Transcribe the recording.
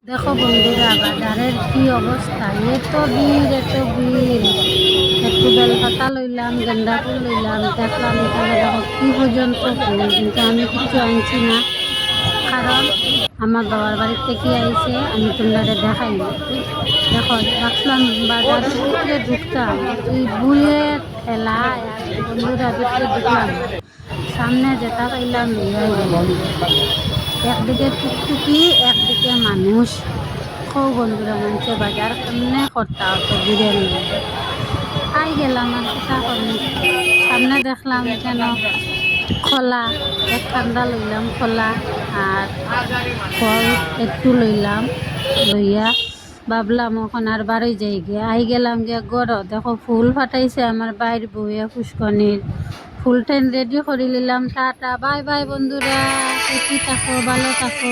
দেখো বন্ধুরা, বাজারের কি অবস্থা! এত ভিড়, এত ভিড়। একটু বেলপাতা লইলাম, গেন্দা ফুল লইলাম, দেখলাম এখানে দেখো কি পর্যন্ত ফুল, কিন্তু আমি কিছু আনছি না। কারণ আমার বাবার বাড়ির থেকে আইছে, আমি তোমরা দেখাই না। দেখো, দেখলাম বাজারের ভিতরে ঢুকতাম, এই বুয়ের ঠেলা আর বন্ধুরা ভিতরে ঢুকলাম না। সামনে যেটা পাইলাম লইয়াই গেলাম। একদিকে টুকটুকি, একদিকে মানুষ। খুব বন্ধুরা মানুষে বাজার কেমনে করতা অত দূরের মধ্যে। আই গেলাম আর কিতা করি। সামনে দেখলাম কেন খোলা, এক ঠান্ডা লইলাম খোলা, আর ফল একটু লইলাম। লইয়া ভাবলাম এখন আর বাড়ি যাই গিয়া। আই গেলাম গিয়া গড়, দেখো ফুল ফাটাইছে আমার বাইর বউয়ে পুষ্কনির। ফুল টেন রেডি করে নিলাম। টাটা, বাই বাই বন্ধুরা, সুখী থাকো, ভালো থাকো।